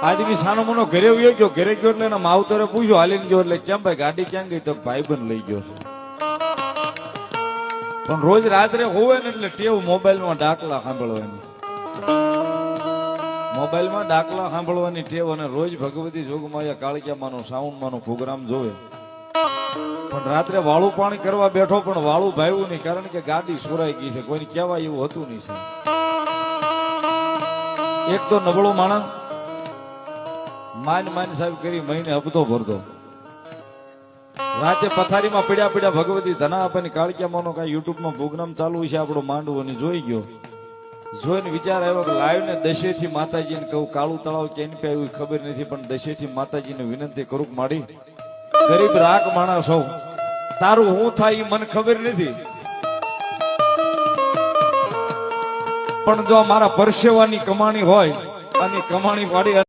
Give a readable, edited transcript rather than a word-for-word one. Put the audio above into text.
આદમી સાનો મનો ઘરે ગયો એટલે એના માવતરે પૂછ્યું હાલીને ગયો એટલે કેમ ભાઈ ગાડી ક્યાં ગઈ? તો ભાઈબંધ લઈ ગયો છે. પણ રોજ રાત્રે હોવે ને એટલે ટેવ મોબાઈલમાં ડાકલા સાંભળવાની, મોબાઈલમાં ડાકલા સાંભળવાની ટેવ, અને રોજ ભગવતી જોગમાયા કાળિયામાંનો સાઉન્ડમાંનો પ્રોગ્રામ જોવે. પણ રાત્રે વાળું પાણી કરવા બેઠો પણ વાળું ભાવ્યું નહીં, કારણ કે ગાડી સુરાઈ ગઈ છે, કોઈને કહેવાય એવું હતું નહીં. એક તો નબળો માણસ માન સાહેબ કરી મહિને હપ્તો ભરતો, રાતે પથારીમાં પડ્યા ભગવતી ધના આપવાની કાળિયામાંનો કઈ યુટ્યુબમાં પ્રોગ્રામ ચાલુ છે આપણો માંડવો, જોઈ ગયો. જોઈને વિચાર આવ્યો કે લાઈવ ને દશેથી માતાજીને કહું, કાળું તળાવ કેની પે આવ્યું ખબર નથી, પણ દશેથી માતાજીને વિનંતી કરું કે માડી ગરીબ રાખ માણસ હોઉં, તારું હું થાય એ મને ખબર નથી, પણ જો મારા પરસેવાની કમાણી હોય અને કમાણી વાળી